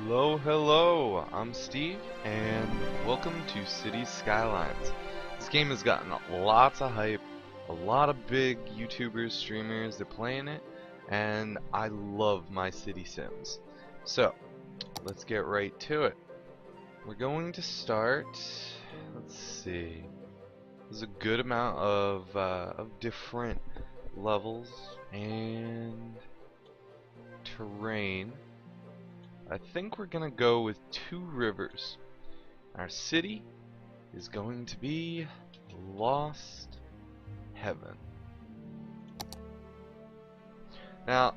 Hello, I'm Steve, and welcome to Cities Skylines. This game has gotten lots of hype, a lot of big YouTubers, streamers, they're playing it, and I love my city sims. So, let's get right to it. We're going to start, let's see, there's a good amount of different levels and terrain. I think we're gonna go with 2 rivers. Our city is going to be Lost Heaven. Now,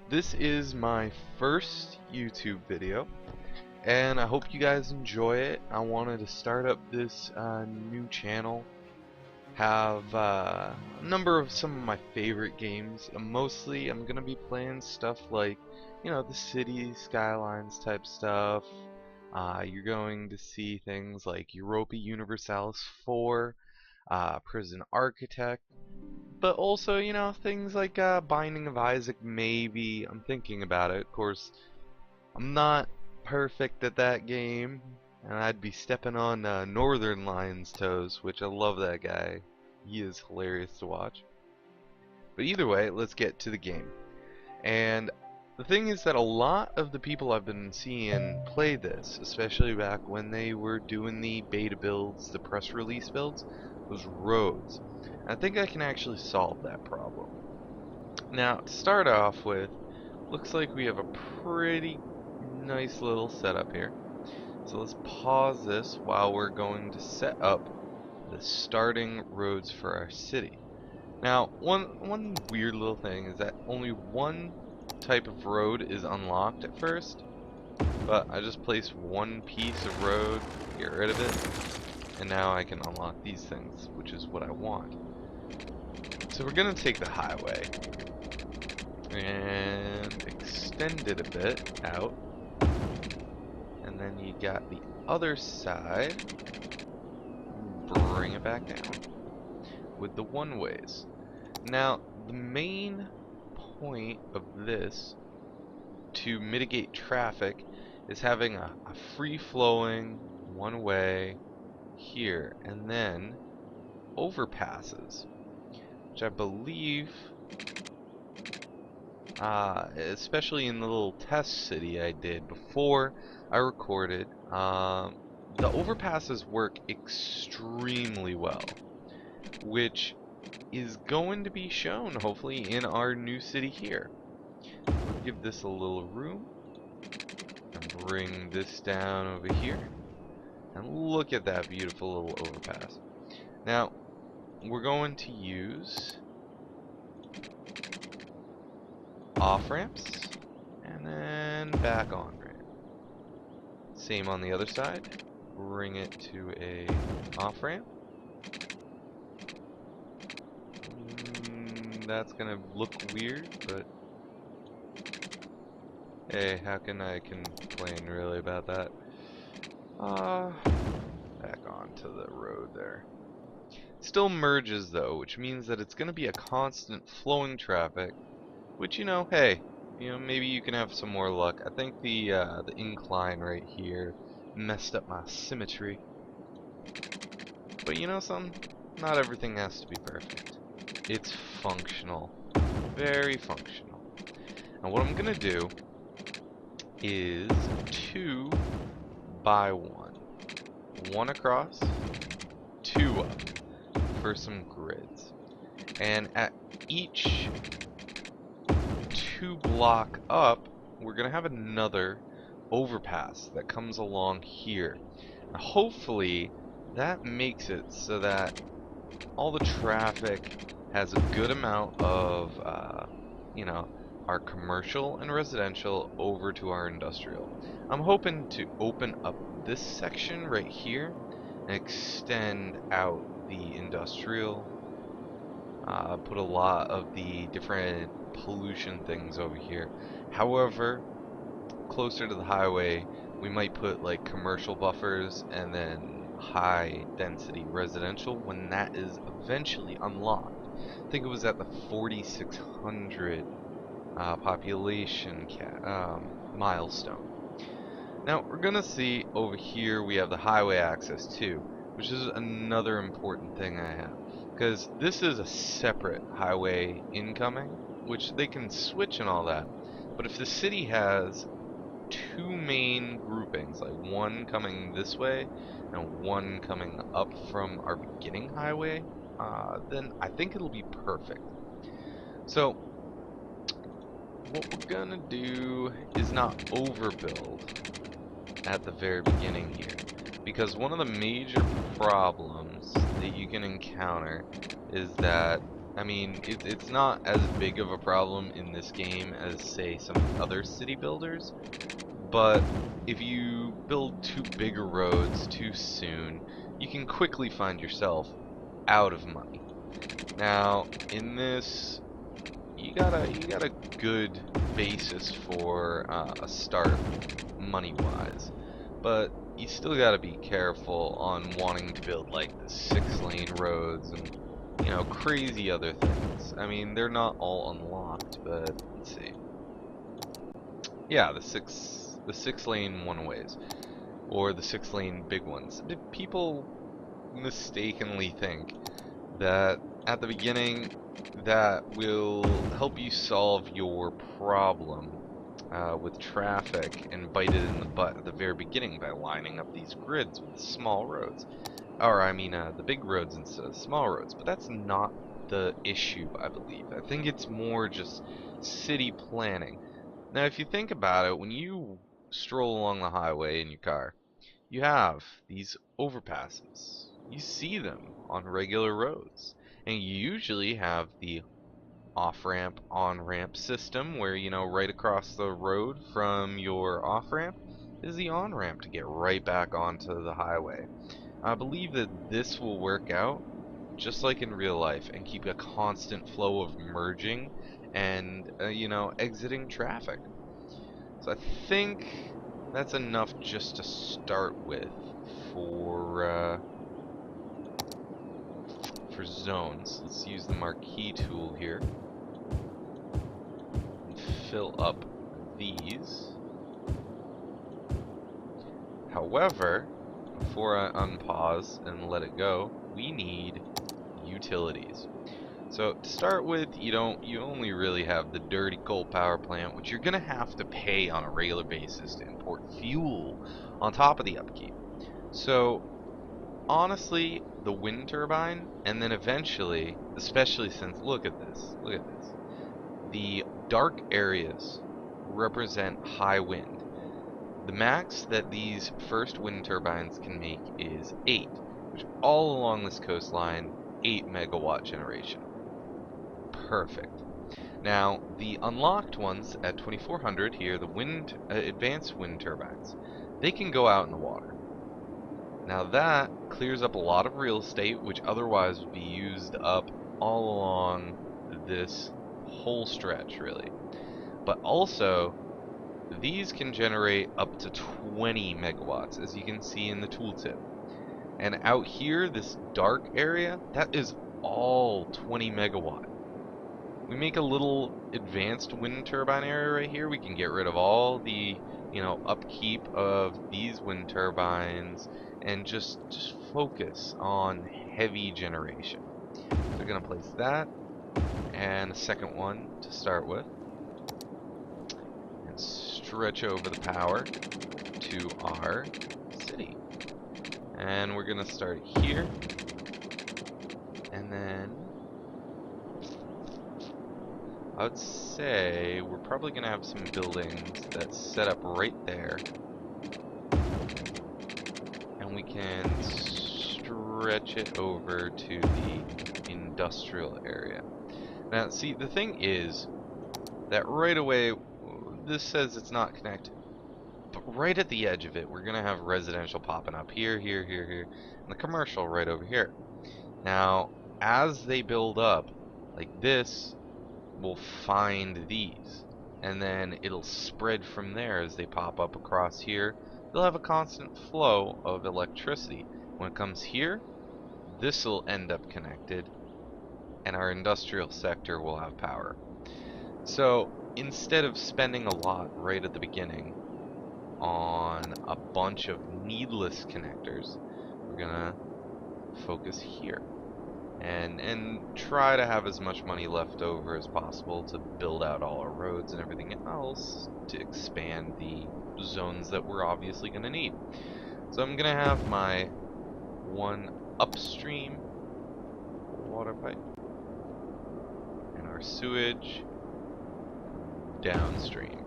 this is my first YouTube video, and I hope you guys enjoy it. I wanted to start up this new channel, have a number of some of my favorite games. Mostly, I'm gonna be playing stuff like, you know, the City Skylines type stuff. You're going to see things like Europa Universalis 4, Prison Architect, but also, you know, things like Binding of Isaac. Maybe I'm thinking about it. Of course, I'm not perfect at that game, and I'd be stepping on Northern Lion's toes, which I love that guy. He is hilarious to watch. But either way, let's get to the game. And the thing is that a lot of the people I've been seeing play this, especially back when they were doing the beta builds, the press release builds, was roads. I think I can actually solve that problem. Now, to start off with, looks like we have a pretty nice little setup here. So let's pause this while we're going to set up the starting roads for our city. Now, one weird little thing is that only one type of road is unlocked at first, but I just placed one piece of road, get rid of it, and now I can unlock these things, which is what I want. So we're gonna take the highway and extend it a bit out, and then you got the other side, bring it back down with the one-ways. Now, the main point of this to mitigate traffic is having a free-flowing one-way here, and then overpasses, which I believe, especially in the little test city I did before I recorded, the overpasses work extremely well, which is going to be shown hopefully in our new city here. We'll give this a little room and bring this down over here, and look at that beautiful little overpass. Now we're going to use off ramps and then back on ramp. Same on the other side, bring it to a off ramp. That's gonna look weird, but hey, how can I complain really about that? Back onto the road there. Still merges though, which means that it's gonna be a constant flowing traffic, which, you know, hey, you know, maybe you can have some more luck. I think the incline right here messed up my symmetry, but you know something? Not everything has to be perfect. It's functional, very functional. And what I'm gonna do is 2 by 1, 1 across, 2 up for some grids. And at each 2 block up, we're gonna have another overpass that comes along here. And hopefully that makes it so that all the traffic has a good amount of, you know, our commercial and residential over to our industrial. I'm hoping to open up this section right here and extend out the industrial, put a lot of the different pollution things over here. However, closer to the highway, we might put like commercial buffers and then high density residential when that is eventually unlocked. I think it was at the 4,600 population milestone. Now we're gonna see over here we have the highway access too, which is another important thing I have, because this is a separate highway incoming, which they can switch and all that. But if the city has two main groupings, like one coming this way and one coming up from our beginning highway, then I think it'll be perfect. So what we're gonna do is not overbuild at the very beginning here, because one of the major problems that you can encounter is that, I mean, it's not as big of a problem in this game as, say, some other city builders, but if you build too big roads too soon, you can quickly find yourself out of money. Now, in this, you got a good basis for a start money-wise, but you still got to be careful on wanting to build like the 6-lane roads and, you know, crazy other things. I mean, they're not all unlocked, but let's see. Yeah, the six lane one-ways, or the 6-lane big ones. People mistakenly think that at the beginning that will help you solve your problem with traffic and bite it in the butt at the very beginning by lining up these grids with small roads. Or, I mean, the big roads instead of small roads. But that's not the issue, I believe. I think it's more just city planning. Now, if you think about it, when you stroll along the highway in your car, you have these overpasses. You see them on regular roads. And you usually have the off-ramp, on-ramp system where, you know, right across the road from your off-ramp is the on-ramp to get right back onto the highway. I believe that this will work out just like in real life and keep a constant flow of merging and, you know, exiting traffic. So I think that's enough just to start with for zones. Let's use the marquee tool here and fill up these. However, before I unpause and let it go, we need utilities. So to start with, you only really have the dirty coal power plant, which you're gonna have to pay on a regular basis to import fuel on top of the upkeep. So honestly, the wind turbine, and then eventually, especially since look at this, the dark areas represent high wind. The max that these first wind turbines can make is 8, which all along this coastline, 8 megawatt generation. Perfect. Now, the unlocked ones at 2400 here, the advanced wind turbines, they can go out in the water. Now that clears up a lot of real estate, which otherwise would be used up all along this whole stretch, really. But also, these can generate up to 20 megawatts, as you can see in the tooltip. And out here, this dark area, that is all 20 megawatt. We make a little advanced wind turbine area right here. We can get rid of all the, you know, upkeep of these wind turbines and just focus on heavy generation. So we're gonna place that and a second one to start with, and stretch over the power to our city. And we're gonna start here, and then I would say we're probably gonna have some buildings that set up right there, and we can stretch it over to the industrial area. Now, see, the thing is that right away, this says it's not connected, but right at the edge of it, we're gonna have residential popping up here, here, here, here, and the commercial right over here. Now, as they build up, like this, will find these, and then it'll spread from there as they pop up across here. They'll have a constant flow of electricity. When it comes here, this will end up connected, and our industrial sector will have power. So instead of spending a lot right at the beginning on a bunch of needless connectors, we're gonna focus here and try to have as much money left over as possible to build out all our roads and everything else to expand the zones that we're obviously gonna need. So I'm gonna have my one upstream water pipe and our sewage downstream.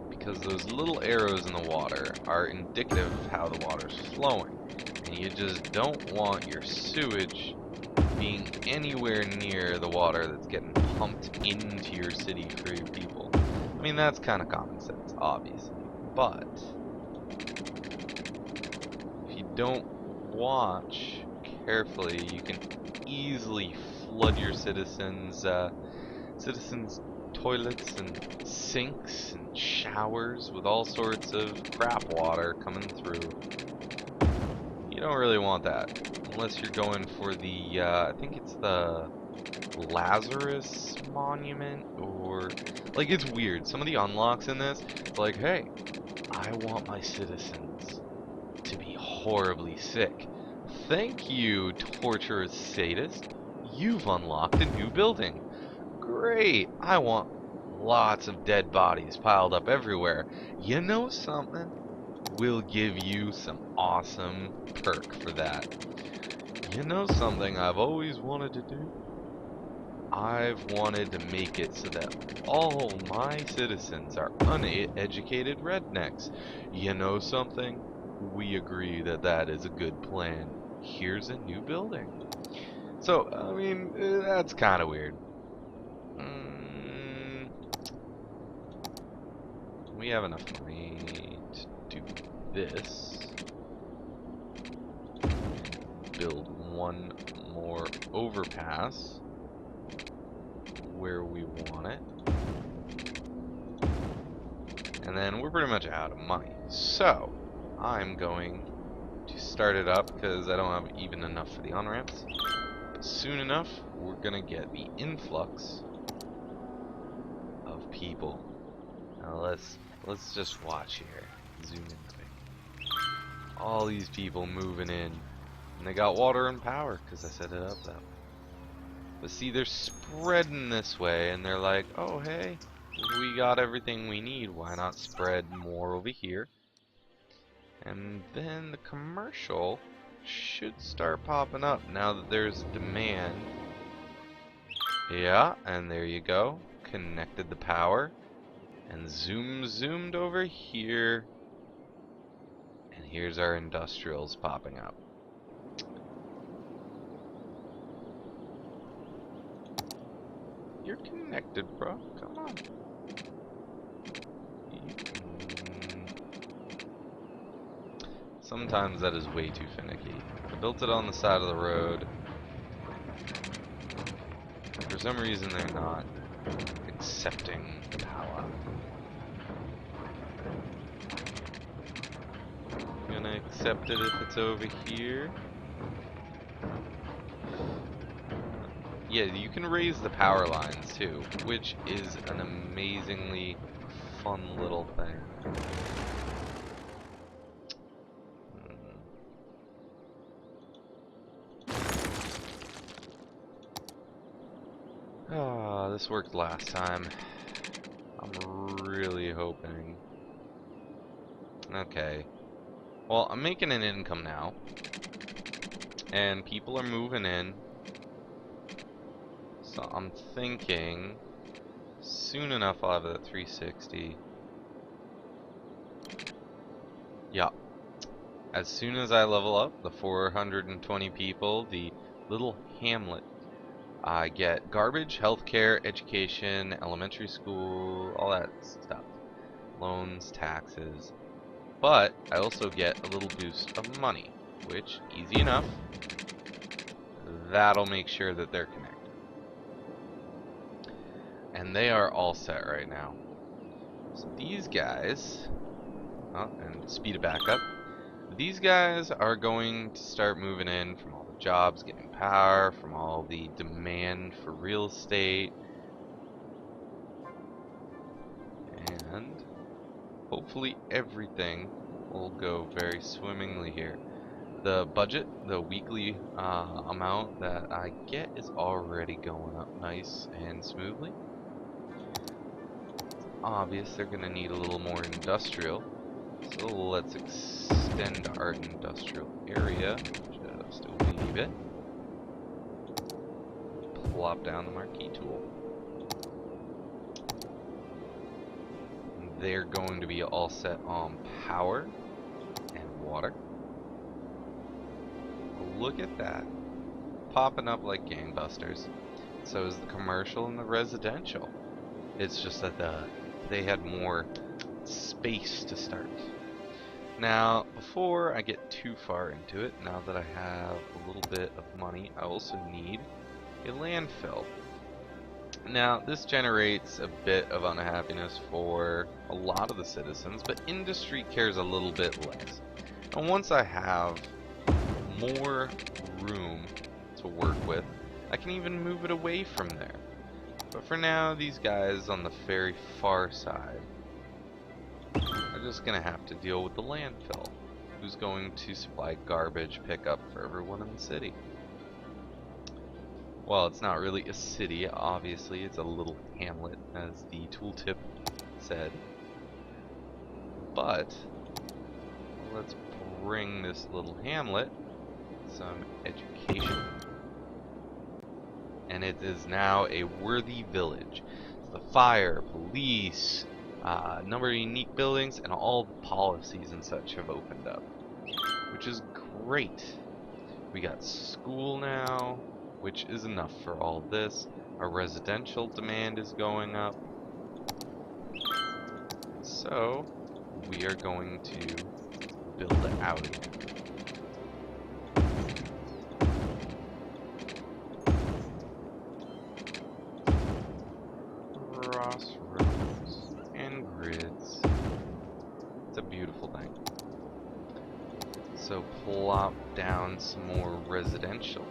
Because those little arrows in the water are indicative of how the water's flowing. And you just don't want your sewage being anywhere near the water that's getting pumped into your city for your people. I mean, that's kind of common sense, obviously. But if you don't watch carefully, you can easily flood your citizens' toilets and sinks and showers with all sorts of crap water coming through. You don't really want that unless you're going for the I think it's the Lazarus monument, or like, it's weird. Some of the unlocks in this, like, hey, I want my citizens to be horribly sick. Thank you, torturous sadist. You've unlocked a new building. Great. I want lots of dead bodies piled up everywhere. You know something? We'll give you some awesome perk for that. You know something I've always wanted to do? I've wanted to make it so that all my citizens are uneducated rednecks. You know something? We agree that that is a good plan. Here's a new building. So, I mean, that's kind of weird. We have enough money to do this. Build one more overpass where we want it. And then we're pretty much out of money. So, I'm going to start it up because I don't have even enough for the on-ramps. But soon enough, we're going to get the influx of people. Now let's just watch here. Zoom in quick. All these people moving in. And they got water and power because I set it up that way. But see, they're spreading this way, and they're like, oh, hey, we got everything we need. Why not spread more over here? And then the commercial should start popping up now that there's demand. Yeah, and there you go. Connected the power. And zoomed over here. And here's our industrials popping up. You're connected, bro. Come on. Sometimes that is way too finicky. I built it on the side of the road. For some reason, they're not accepting power. I'm gonna accept it if it's over here. Yeah, you can raise the power lines too, which is an amazingly fun little thing. Ah, this worked last time. I'm really hoping. Okay. Well, I'm making an income now. And people are moving in. So I'm thinking soon enough I'll have that 360. Yeah. As soon as I level up the 420 people, the little hamlet, I get garbage, healthcare, education, elementary school, all that stuff. Loans, taxes. But I also get a little boost of money, which, easy enough, that'll make sure that they're connected. And they are all set right now. So these guys, and speed it back up. These guys are going to start moving in from all the jobs, getting power, from all the demand for real estate. hopefully everything will go very swimmingly here. The budget, the weekly amount that I get is already going up nice and smoothly. Obvious they're going to need a little more industrial, so let's extend our industrial area just a wee bit. Plop down the marquee tool. They're going to be all set on power and water. Look at that, popping up like gangbusters. So is the commercial and the residential. It's just that they had more space to start. Now, before I get too far into it, now that I have a little bit of money, I also need a landfill. Now, this generates a bit of unhappiness for a lot of the citizens, but industry cares a little bit less. And once I have more room to work with, I can even move it away from there. But for now, these guys on the very far side are just gonna have to deal with the landfill, who's going to supply garbage pickup for everyone in the city. Well, it's not really a city, obviously, it's a little hamlet, as the tooltip said. But let's bring this little hamlet some education. And it is now a worthy village. The fire, police, number of unique buildings, and all the policies and such have opened up, which is great. We got school now, which is enough for all this. Our residential demand is going up. So, we are going to build it out again. Crossroads and grids. It's a beautiful thing. So plop down some more residential.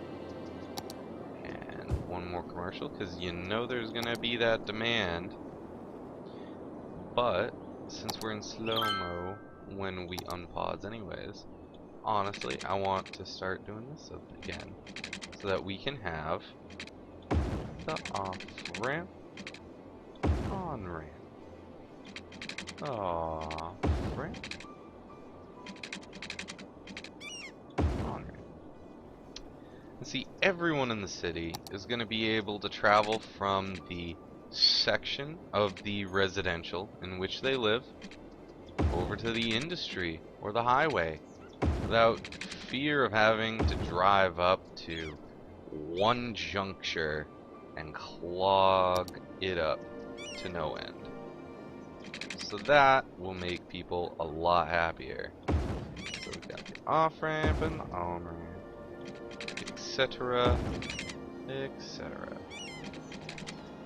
And one more commercial, because you know there's going to be that demand. But since we're in slow-mo when we unpause anyways, honestly, I want to start doing this again, so that we can have the off-ramp, on-ramp, off-ramp, on-ramp. And see, everyone in the city is going to be able to travel from the section of the residential in which they live over to the industry or the highway without fear of having to drive up to one juncture and clog it up to no end. So that will make people a lot happier. So we've got the off-ramp and the on-ramp, etc., etc.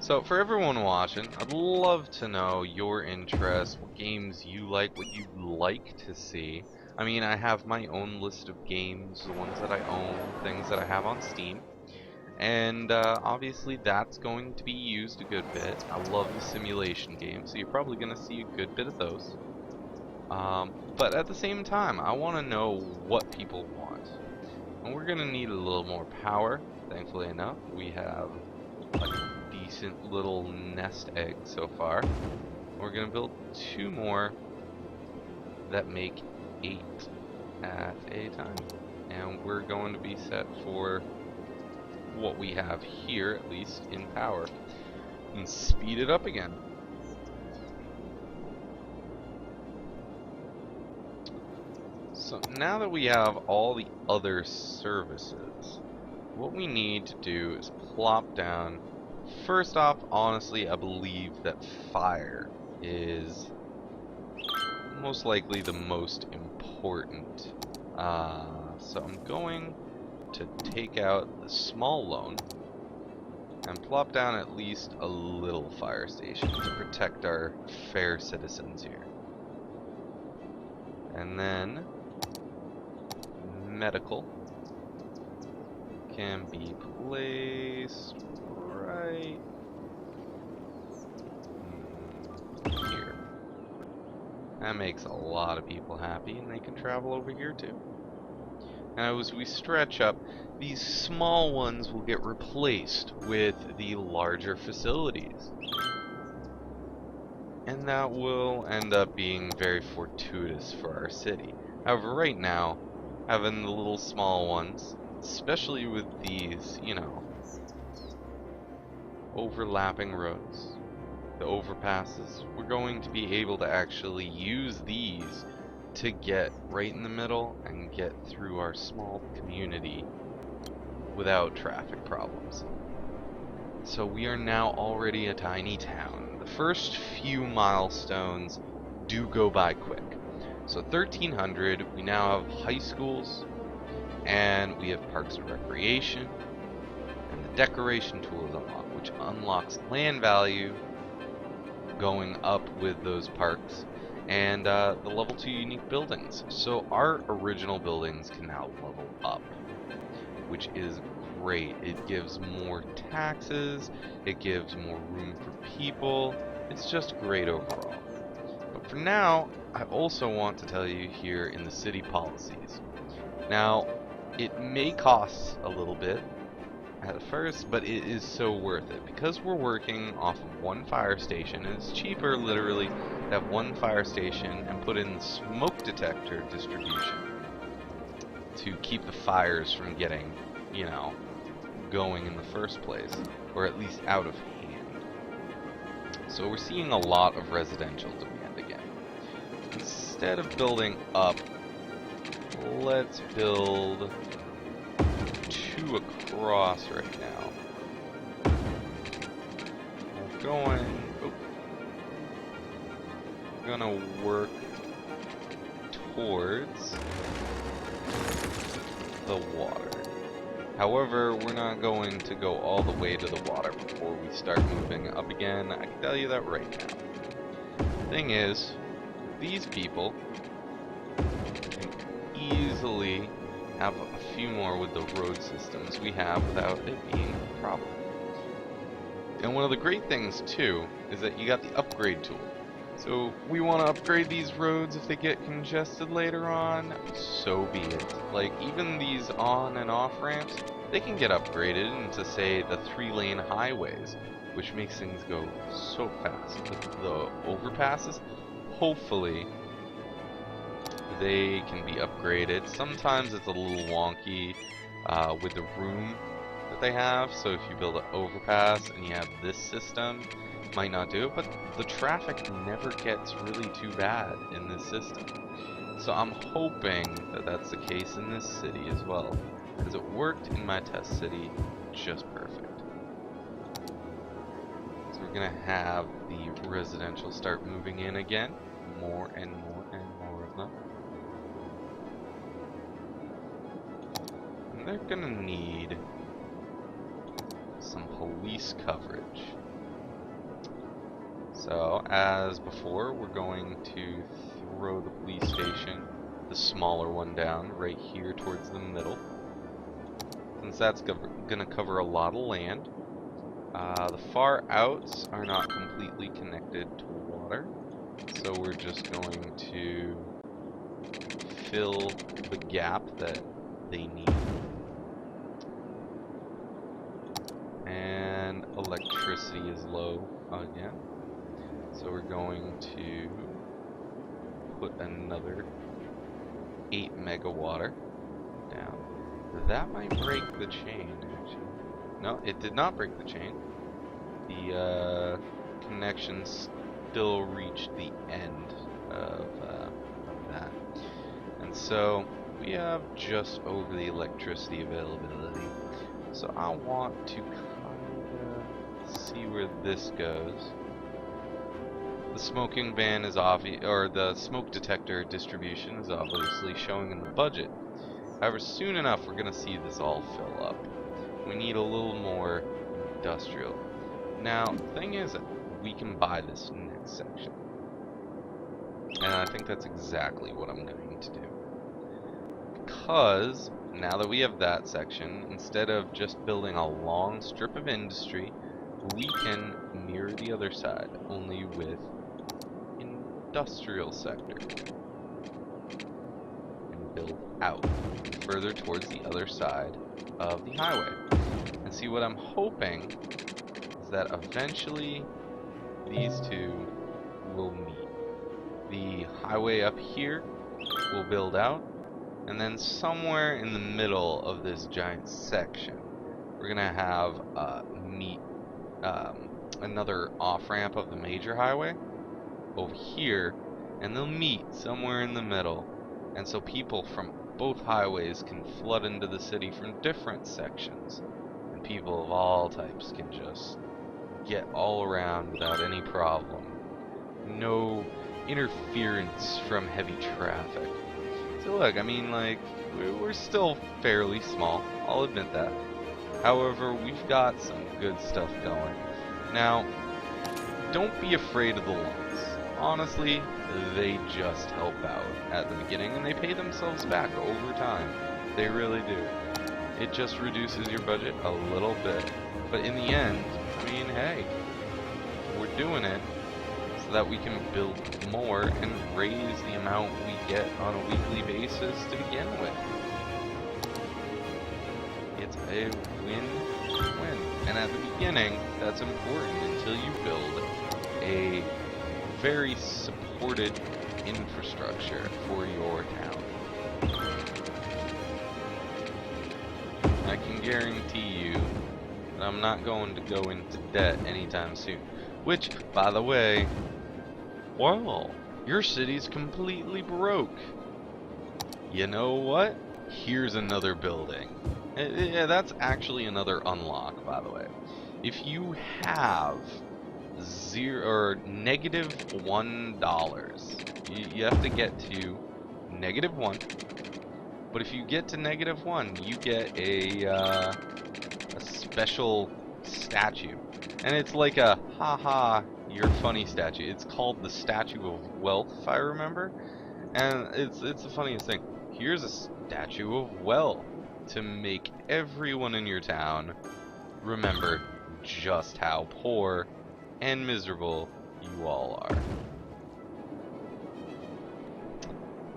So for everyone watching, I'd love to know your interests, what games you like, what you'd like to see. I mean, I have my own list of games, the ones that I own, things that I have on Steam. And obviously that's going to be used a good bit. I love the simulation games, so you're probably going to see a good bit of those. But at the same time, I want to know what people want. And we're going to need a little more power. Thankfully enough, we have a decent little nest egg so far. We're going to build 2 more that make 8 at a time. And we're going to be set for what we have here, at least in power, and speed it up again. So now that we have all the other services, what we need to do is plop down. First off, honestly, I believe that fire is most likely the most important. So I'm going to take out the small loan and plop down at least a little fire station to protect our fair citizens here. And then medical can be placed right here. That makes a lot of people happy, and they can travel over here too. Now, as we stretch up, these small ones will get replaced with the larger facilities. And that will end up being very fortuitous for our city. However, right now, having the little small ones, especially with these, you know, overlapping roads, the overpasses, we're going to be able to actually use these to get right in the middle and get through our small community without traffic problems. So we are now already a tiny town. The first few milestones do go by quick. So 1300, we now have high schools, and we have parks and recreation, and the decoration tool is unlocked, which unlocks land value going up with those parks, and the level 2 unique buildings. So our original buildings can now level up, which is great. It gives more taxes, it gives more room for people. It's just great overall. But for now, I also want to tell you here in the city policies. Now, it may cost a little bit at first, but it is so worth it because we're working off of one fire station. And it's cheaper, literally, to have one fire station and put in smoke detector distribution to keep the fires from getting, you know, going in the first place, or at least out of hand. So we're seeing a lot of residential demand again. Instead of building up, let's build two across right now. We're gonna work towards the water. However, we're not going to go all the way to the water before we start moving up again. I can tell you that right now. The thing is, these people can easily have a few more with the road systems we have without it being a problem. And one of the great things too is that you got the upgrade tool. So we want to upgrade these roads if they get congested later on, so be it. Like even these on and off ramps, they can get upgraded into say the 3-lane highways, which makes things go so fast. The overpasses, hopefully they can be upgraded. Sometimes it's a little wonky with the room that they have, so if you build an overpass and you have this system, might not do it, but the traffic never gets really too bad in this system. So I'm hoping that that's the case in this city as well, because it worked in my test city just perfect. So we're gonna have the residential start moving in again, more and more and more of them. And they're gonna need some police coverage. So, as before, we're going to throw the police station, the smaller one, down right here towards the middle, since that's going to cover a lot of land. The far outs are not completely connected to water, so we're just going to fill the gap that they need. And electricity is low again. So we're going to put another 8 megawatt down. That might break the chain, actually. No, it did not break the chain. The connection still reached the end of that. And so we have just over the electricity availability. So I want to kind of see where this goes. The smoking ban is obvious, or the smoke detector distribution is obviously showing in the budget. However, soon enough we're going to see this all fill up. We need a little more industrial. Now, the thing is, we can buy this next section. And I think that's exactly what I'm going to do. Because, now that we have that section, instead of just building a long strip of industry, we can mirror the other side, only with industrial sector. And build out further towards the other side of the highway. And see, what I'm hoping is that eventually these two will meet. The highway up here will build out, and then somewhere in the middle of this giant section, we're gonna have meet another off-ramp of the major highway over here, and they'll meet somewhere in the middle. And so people from both highways can flood into the city from different sections, and people of all types can just get all around without any problem. No interference from heavy traffic. So look, I mean, like, we're still fairly small, I'll admit that. However, we've got some good stuff going. Now, don't be afraid of the loans. Honestly, they just help out at the beginning, and they pay themselves back over time. They really do. It just reduces your budget a little bit. But in the end, I mean, hey, we're doing it so that we can build more and raise the amount we get on a weekly basis to begin with. It's a win-win. And at the beginning, that's important until you build a very supported infrastructure for your town. I can guarantee you that I'm not going to go into debt anytime soon. Which, by the way, well, your city's completely broke. You know what? Here's another building. Yeah, that's actually another unlock, by the way. If you have -$1, you have to get to -1. But if you get to -1, you get a special statue, and it's like a haha, you're funny statue. It's called the Statue of Wealth, if I remember, and it's the funniest thing. Here's a statue of wealth to make everyone in your town remember just how poor and miserable you all are.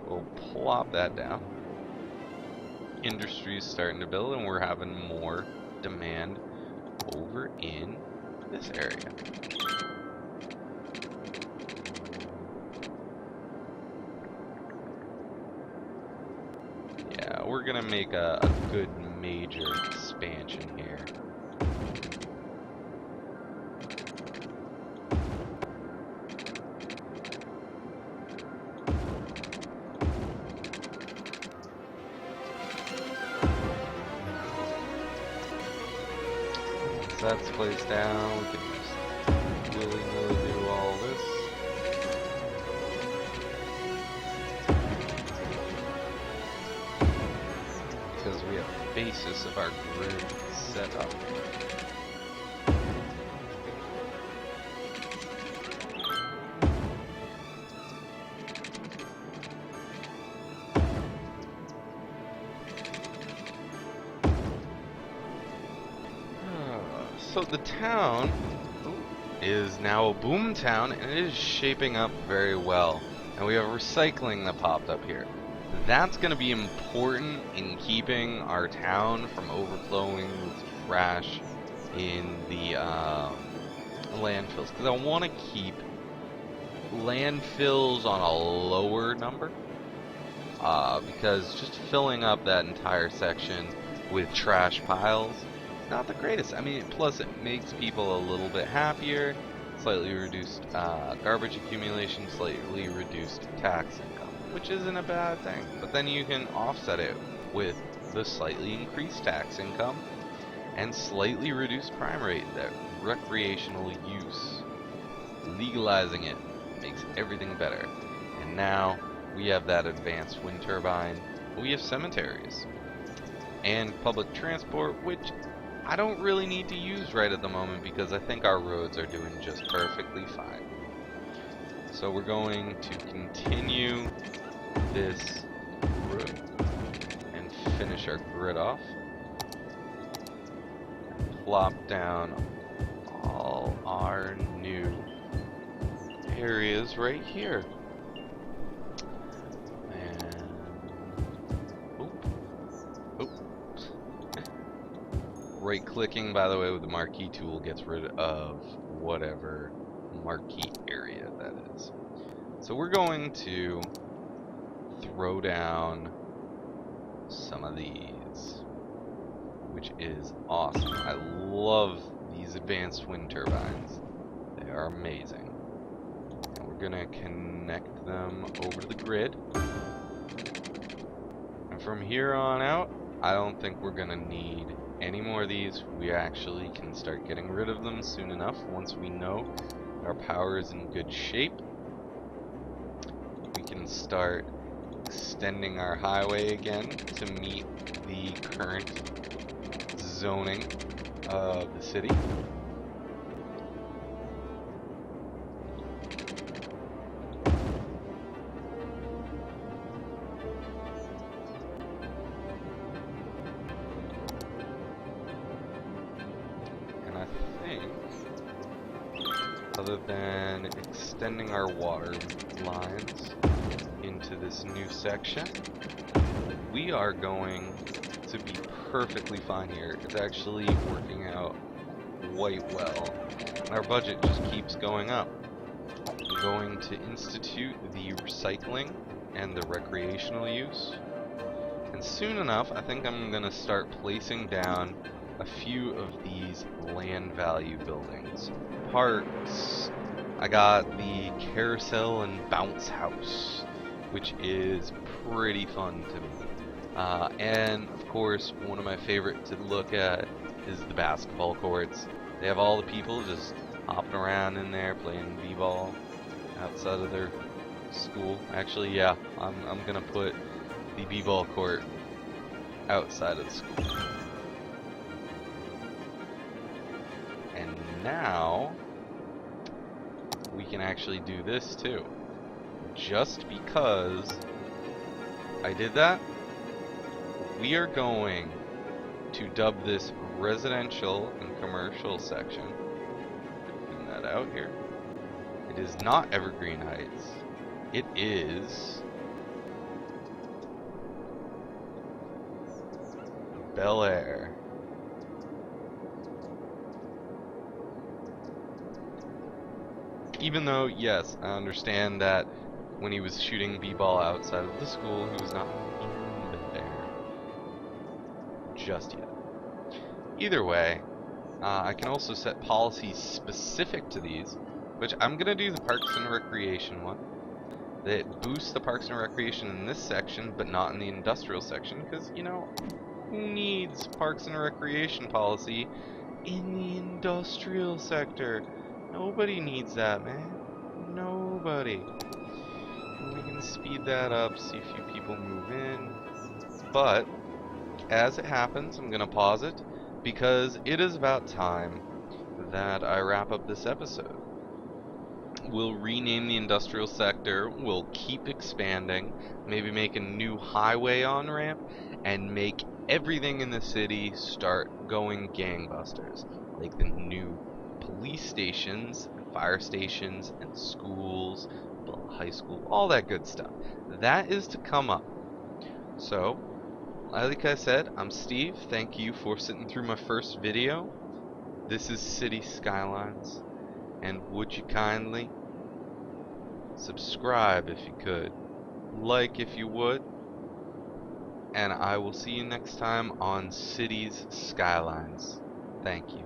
We'll plop that down. Industry's starting to build, and we're having more demand over in this area. Yeah, we're gonna make a good major expansion here. That's placed down. We can just willy-nilly do all this. Because we have a basis of our grid set up. So the town is now a boom town, and it is shaping up very well. And we have recycling that popped up here. That's going to be important in keeping our town from overflowing with trash in the landfills. Because I want to keep landfills on a lower number. Because just filling up that entire section with trash piles, not the greatest. I mean, plus it makes people a little bit happier. Slightly reduced garbage accumulation, slightly reduced tax income, which isn't a bad thing. But then you can offset it with the slightly increased tax income and slightly reduced crime rate, that recreational use. Legalizing it makes everything better. And now we have that advanced wind turbine. We have cemeteries and public transport, which I don't really need to use right at the moment because I think our roads are doing just perfectly fine. So we're going to continue this road and finish our grid off. Plop down all our new areas right here. Right clicking, by the way, with the marquee tool gets rid of whatever marquee area that is. So we're going to throw down some of these, which is awesome. I love these advanced wind turbines. They are amazing. And we're gonna connect them over to the grid. And from here on out, I don't think we're gonna need any more of these. We actually can start getting rid of them soon enough once we know our power is in good shape. We can start extending our highway again to meet the current zoning of the city. And I think, other than extending our water lines into this new section, we are going to be perfectly fine here. It's actually working out quite well. And our budget just keeps going up. I'm going to institute the recycling and the recreational use. And soon enough, I think I'm going to start placing down a few of these land value buildings. Parks. I got the carousel and bounce house, which is pretty fun to me. And of course, one of my favorite to look at is the basketball courts. They have all the people just hopping around in there playing b-ball outside of their school. Actually, yeah, I'm gonna put the b-ball court outside of the school. And now we can actually do this too. Just because I did that, we are going to dub this residential and commercial section. Clean that out here. It is not Evergreen Heights. It is Bel Air. Even though, yes, I understand that when he was shooting b-ball outside of the school, he was not in there just yet. Either way, I can also set policies specific to these, which I'm going to do the Parks and Recreation one. That boosts the Parks and Recreation in this section, but not in the industrial section, because, you know, who needs Parks and Recreation policy in the industrial sector? Nobody needs that, man. Nobody. And we can speed that up, see a few people move in. But, as it happens, I'm going to pause it, because it is about time that I wrap up this episode. We'll rename the industrial sector, we'll keep expanding, maybe make a new highway on-ramp, and make everything in the city start going gangbusters. Like the new police stations, and fire stations, and schools, high school, all that good stuff. That is to come up. So, like I said, I'm Steve. Thank you for sitting through my first video. This is City Skylines. And would you kindly subscribe if you could, like if you would, and I will see you next time on Cities Skylines. Thank you.